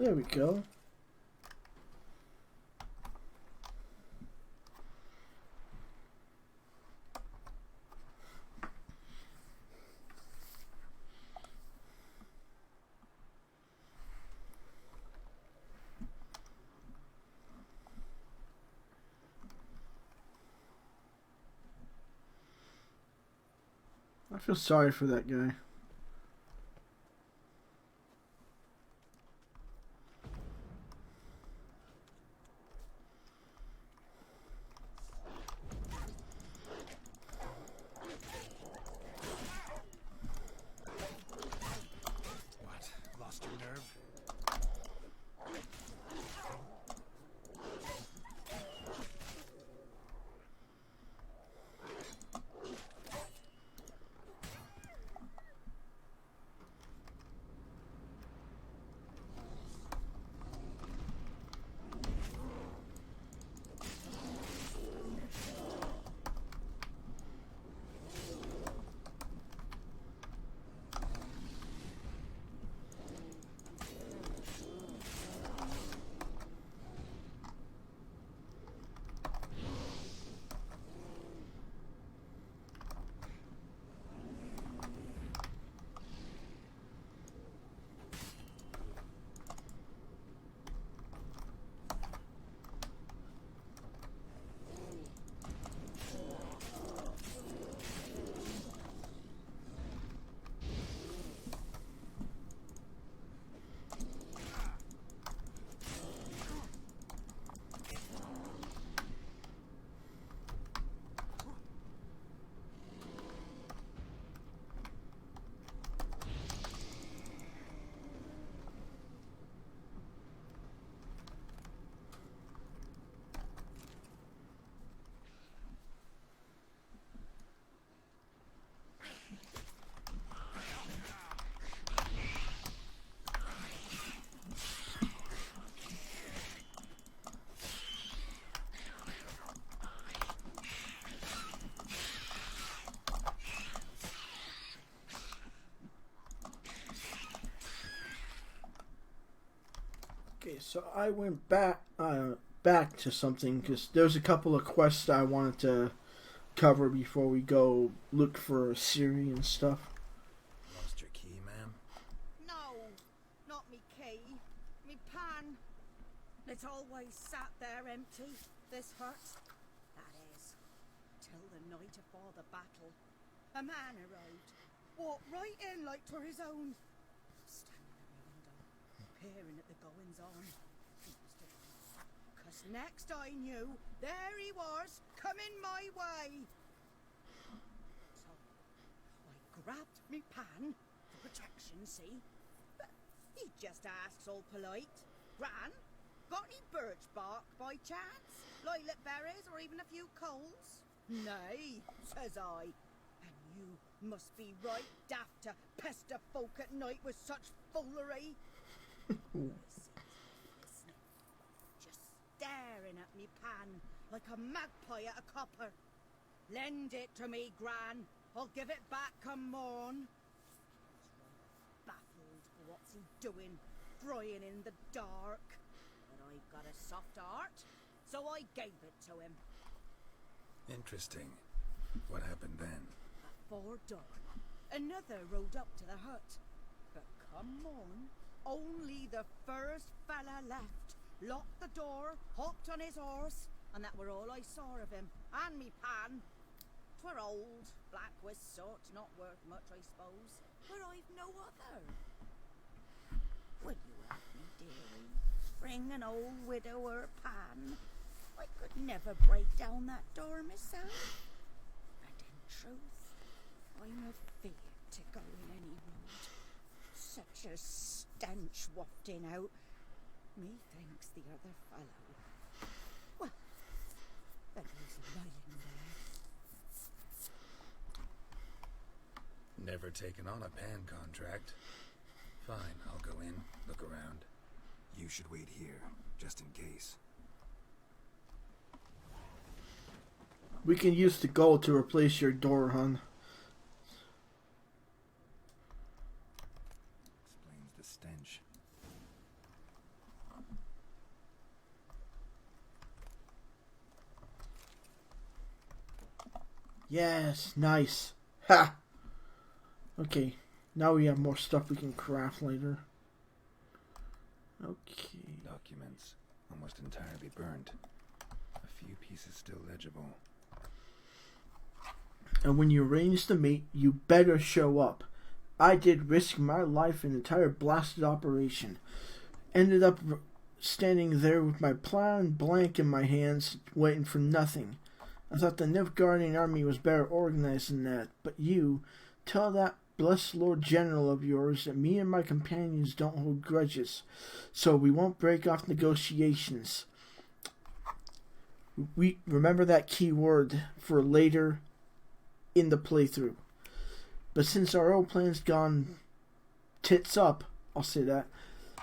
There we go. I feel sorry for that guy. Okay, so I went back to something because there's a couple of quests I wanted to cover before we go look for Siri and stuff. Lost your key, ma'am? No, not me key. Me pan. It's always sat there empty, this hut. That is, till the night afore the battle. A man arrived, walked right in like 'twere his own. Standing at the window, peering at the goings on. Cause next I knew, there he was, coming my way. So I grabbed me pan for protection, see? But he just asks all polite, Gran, got any birch bark by chance? Lilac berries or even a few coals? Nay, says I. And you must be right daft to pester folk at night with such foolery. Just staring at me pan like a magpie at a copper. Lend it to me, Gran. I'll give it back come morn. Baffled for what's he doing, frying in the dark. But I've got a soft heart, so I gave it to him. Interesting. What happened then? Before dawn, another rode up to the hut. But come on, only the first fella left. Locked the door, hopped on his horse, and that were all I saw of him. And me pan. 'Twere old, black with soot, not worth much, I suppose. But I've no other. Will you help me, dearie? Bring an old widower pan. I could never break down that door myself. And in truth, I'm afeard to go in any road. Such a stench wafting out. Methinks the other fellow. Well, then he's lying there. Never taken on a pan contract. Fine, I'll go in, look around. You should wait here, just in case. We can use the gold to replace your door, hon. Explains the stench. Yes, nice. Ha! Okay, now we have more stuff we can craft later. Okay. Documents almost entirely burnt. A few pieces still legible. And when you arrange the meet, you better show up. I did risk my life in an entire blasted operation. Ended up standing there with my plan blank in my hands, waiting for nothing. I thought the Nilfgaardian army was better organized than that, but you, tell that blessed Lord General of yours that me and my companions don't hold grudges, so we won't break off negotiations. We remember that key word for later in the playthrough. But since our old plan's gone tits up, I'll say that,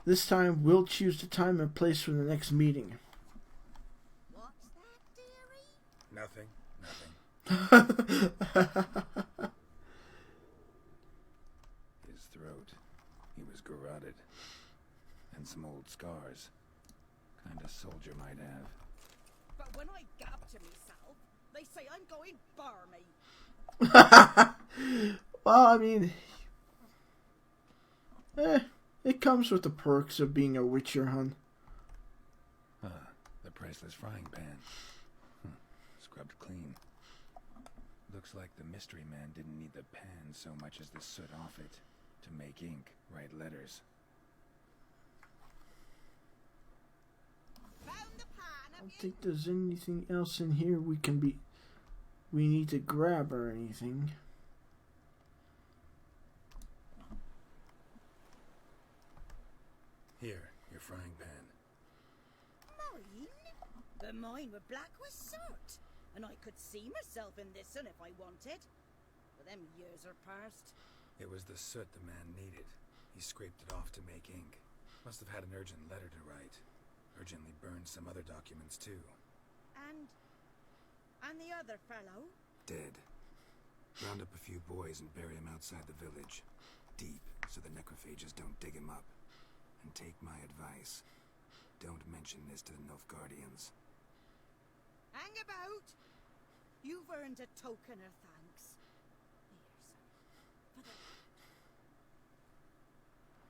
this time we'll choose the time and place for the next meeting. What's that, dearie? Nothing. His throat. He was garroted. And some old scars. Kind of soldier might have. But when I gab to myself, they say I'm going barmy. Well, I mean, it comes with the perks of being a witcher, hun. The priceless frying pan. Scrubbed clean. Looks like the mystery man didn't need the pan so much as the soot off it to make ink, write letters. Found the pan, I don't think there's anything else in here we need to grab or anything. Here, your frying pan. Mine? But mine were black with soot, and I could see myself in this one if I wanted. But them years are past. It was the soot the man needed. He scraped it off to make ink. Must have had an urgent letter to write. Urgently burned some other documents too. And the other fellow? Dead. Round up a few boys and bury him outside the village. Deep, so the necrophages don't dig him up. And take my advice. Don't mention this to the Nilfgaardians. Hang about! You've earned a token of thanks.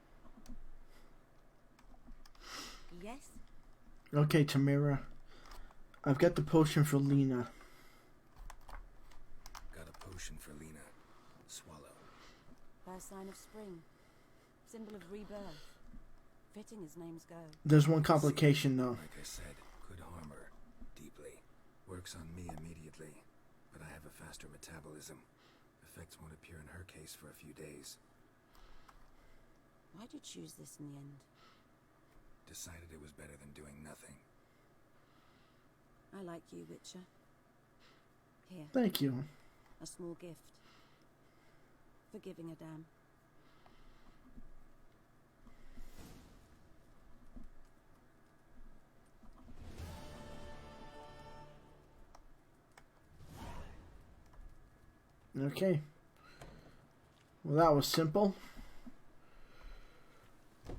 Here's for the... Yes? Okay, Tomira. I've got the potion for Lena. Got a potion for Lena. Swallow. First sign of spring. Symbol of rebirth. Fitting as names go. There's one complication, though. Like I said, could harm her. Deeply. Works on me immediately. But I have a faster metabolism. Effects won't appear in her case for a few days. Why'd you choose this in the end? Decided it was better than doing nothing. I like you, Witcher. Here, Thank you. a small gift. For giving a damn. Okay. Well, that was simple.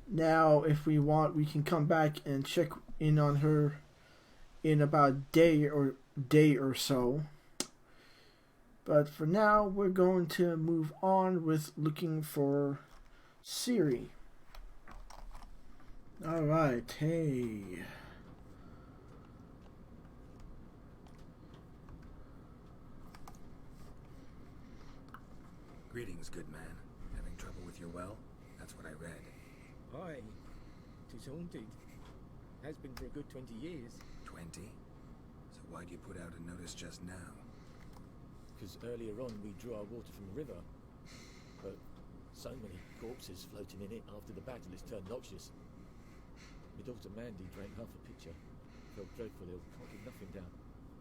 Now, if we want, we can come back and check in on her in about a day or so. But for now, we're going to move on with looking for Ciri. Alright, hey. Greetings, good man. Having trouble with your well? That's what I read. Aye, 'tis haunted. Has been for a good 20 years. 20? So why'd you put out a notice just now? Because earlier on we drew our water from the river. But so many corpses floating in it after the battle it's turned noxious. My daughter Mandy drank half a pitcher. Felt dreadful ill, can't get nothing down.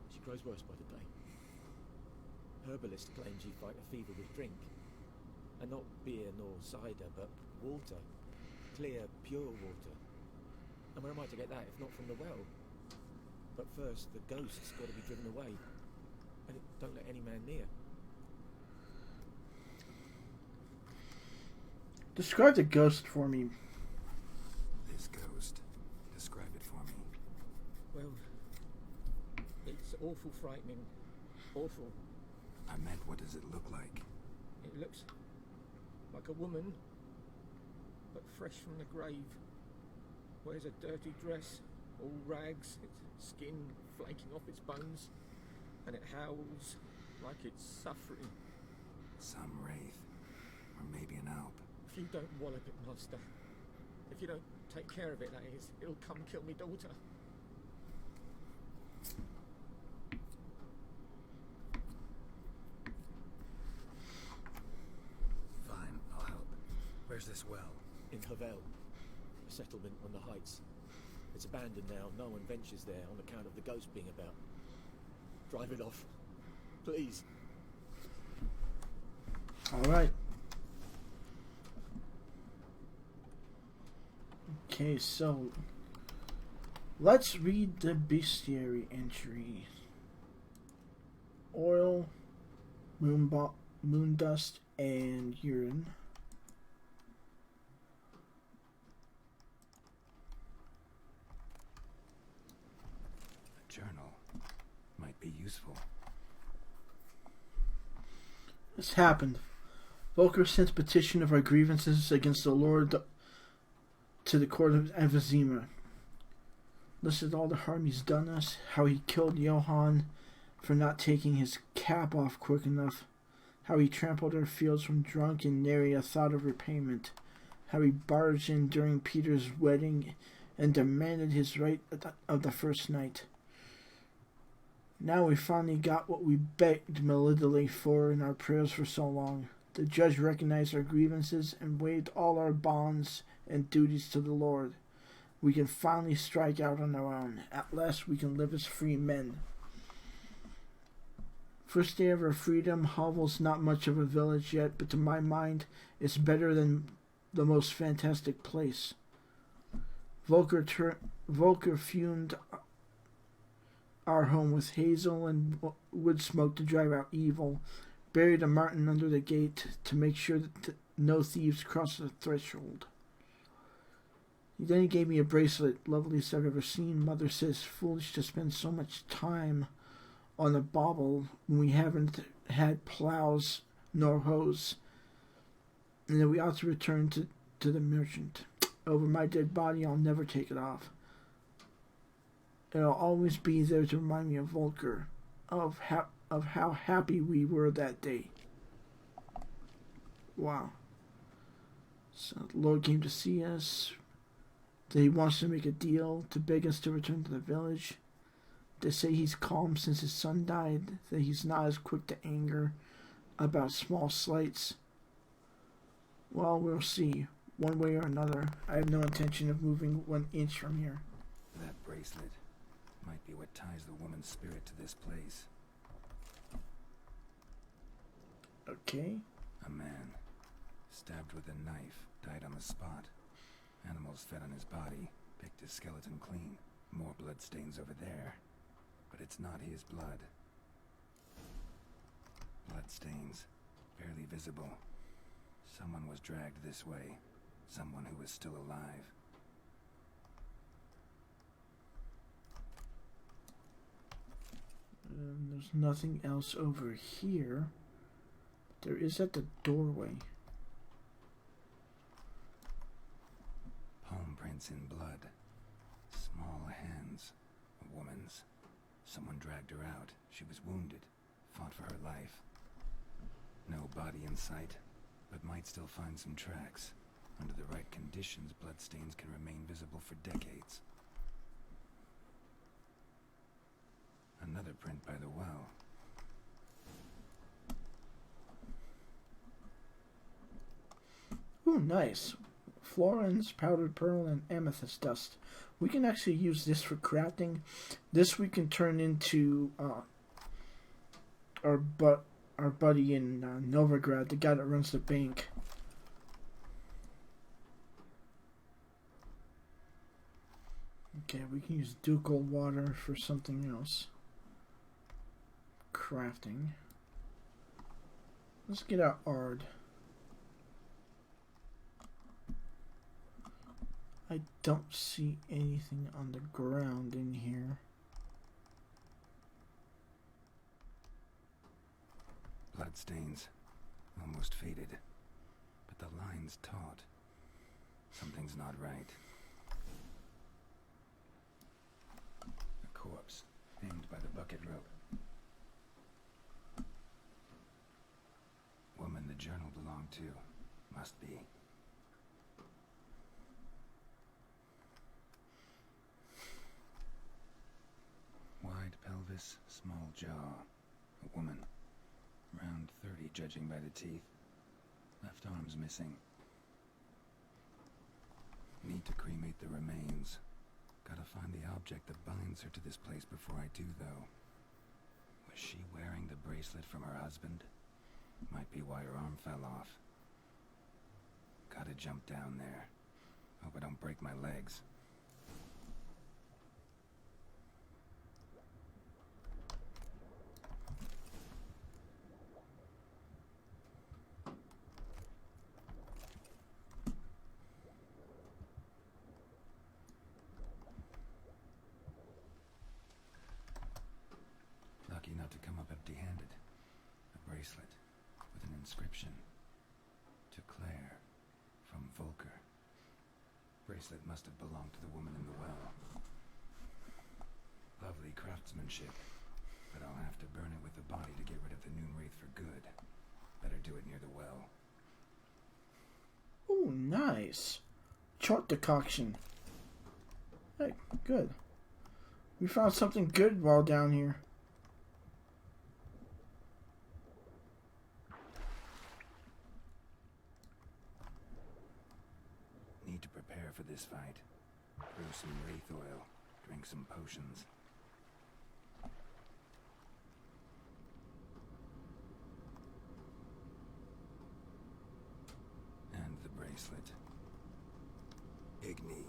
She grows worse by the day. Herbalist claims you fight a fever with drink. And not beer nor cider, but water. Clear, pure water. And where am I to get that if not from the well? But first, the ghost's got to be driven away. And it don't let any man near. Describe the ghost for me. This ghost. Describe it for me. Well, it's awful frightening. Awful. I meant, what does it look like? It looks like a woman, but fresh from the grave. Wears a dirty dress, all rags, its skin flaking off its bones, and it howls like it's suffering. Some wraith. Or maybe an alp. If you don't wallop it, monster. If you don't take care of it, that is, it'll come kill me daughter. Fine, I'll help. Where's this well? In Havel, a settlement on the heights. It's abandoned now. No one ventures there on account of the ghost being about. Drive it off, please. All right. Okay, so let's read the bestiary entry. Oil, moon dust, and urine. A journal. Might be useful. This happened. Volker sent a petition of our grievances against the Lord to the court of Evazima. Listed all the harm he's done us, how he killed Johann for not taking his cap off quick enough, how he trampled our fields from drunk and nary a thought of repayment, how he barged in during Peter's wedding and demanded his right of the first night. Now we finally got what we begged Melidele for in our prayers for so long. The judge recognized our grievances and waived all our bonds and duties to the Lord. We can finally strike out on our own. At last we can live as free men. First day of our freedom. Hovel's not much of a village yet, but to my mind, it's better than the most fantastic place. Volker fumed our home with hazel and wood smoke to drive out evil, buried a marten under the gate to make sure that no thieves cross the threshold. Then he gave me a bracelet, loveliest I've ever seen. Mother says foolish to spend so much time on a bauble when we haven't had plows nor hoes, and that we ought to return to the merchant. Over my dead body, I'll never take it off. It'll always be there to remind me of Volker, of how happy we were that day. Wow. So the Lord came to see us, that he wants to make a deal, to beg us to return to the village. They say he's calm since his son died, that he's not as quick to anger about small slights. Well, we'll see. One way or another, I have no intention of moving 1 inch from here. That bracelet might be what ties the woman's spirit to this place. Okay. A man, stabbed with a knife, died on the spot. Animals fed on his body, picked his skeleton clean. More blood stains over there. But it's not his blood. Blood stains, barely visible. Someone was dragged this way. Someone who was still alive. There's nothing else over here. There is at the doorway. Palm prints in blood. Small hands. A woman's. Someone dragged her out. She was wounded. Fought for her life. No body in sight, but might still find some tracks. Under the right conditions, bloodstains can remain visible for decades. Another print by the well. Ooh, nice. Florins, powdered pearl, and amethyst dust. We can actually use this for crafting. This we can turn into our buddy in Novigrad, the guy that runs the bank. Okay, we can use ducal water for something else. Crafting. Let's get out Ard. I don't see anything on the ground in here. bloodstains, almost faded. But the line's taut. Something's not right. A corpse, hanged by the bucket rope. Woman the journal belonged to. Must be. Wide pelvis, small jaw. A woman. Around 30, judging by the teeth. Left arm's missing. Need to cremate the remains. Gotta find the object that binds her to this place before I do, though. Was she wearing the bracelet from her husband? Might be why her arm fell off. Gotta jump down there. Hope I don't break my legs. Lucky not to come up empty-handed. A bracelet with an inscription. To Claer, from Volker. Bracelet must have belonged to the woman in the well. Lovely craftsmanship, but I'll have to burn it with the body to get rid of the Noonwraith for good. Better do it near the well. Oh, nice. Chart decoction. Hey, good. We found something good while down here. Need to prepare for this fight. Brew some wraith oil. Drink some potions. And the bracelet. Igni.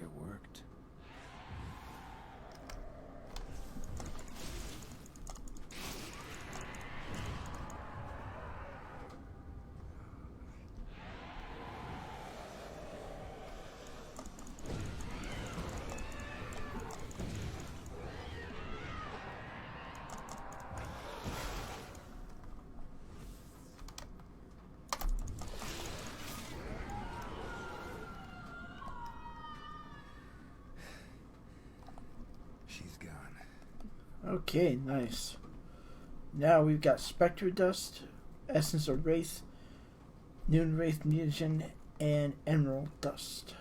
It worked. She's gone. Okay, nice. Now we've got Spectre Dust, Essence of Wraith, Noonwraith Mutagen, and Emerald Dust.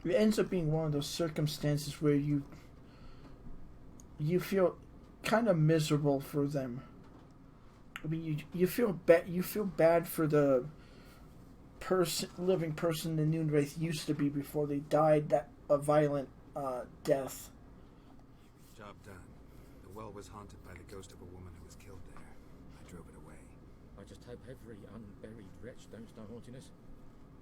It ends up being one of those circumstances where you feel kind of miserable for them. I mean, you feel bad for the living person the Noonwraith used to be before they died a violent death. Job done. The well was haunted by the ghost of a woman who was killed there. I drove it away. I just hope every unburied wretch don't start haunting us.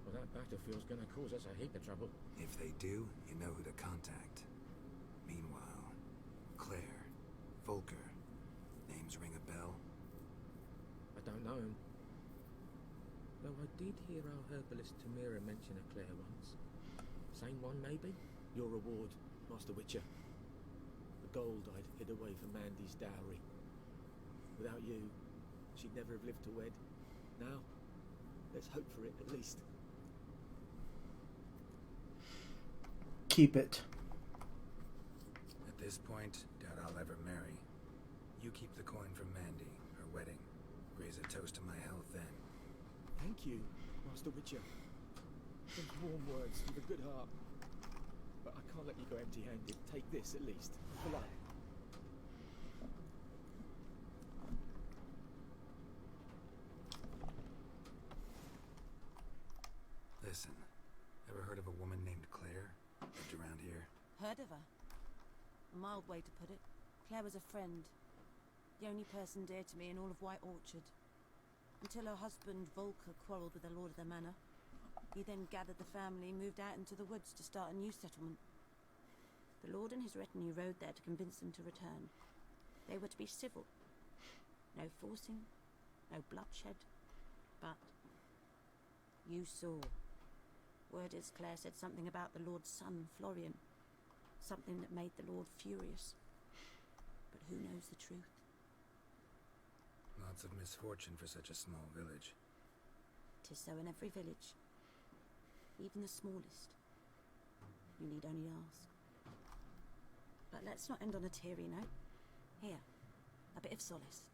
Well, that battlefield's gonna cause us a heap of trouble. If they do, you know who to contact. Meanwhile, Claer, Volker. Names ring a bell? I don't know him. Though I did hear our herbalist Tomira mention a Claer once. Same one, maybe? Your reward, Master Witcher. The gold I'd hid away for Mandy's dowry. Without you, she'd never have lived to wed. Now, let's hope for it, at least. Keep it. At this point, doubt I'll ever marry. You keep the coin from Mandy, her wedding. Raise a toast to my health then. Thank you, Master Witcher. Those warm words, you've a good heart. But I can't let you go empty-handed. Take this, at least. For life. Listen, ever heard of a woman named Claer? Lived around here? Heard of her? A mild way to put it. Claire was a friend. The only person dear to me in all of White Orchard. Until her husband, Volker, quarrelled with the lord of the manor. He then gathered the family and moved out into the woods to start a new settlement. The Lord and his retinue rode there to convince them to return. They were to be civil. No forcing, no bloodshed, but you saw. Word is Claer said something about the Lord's son, Florian. Something that made the Lord furious. But who knows the truth? Lots of misfortune for such a small village. 'Tis so in every village. Even the smallest. You need only ask. But let's not end on a teary note. Here, a bit of solace.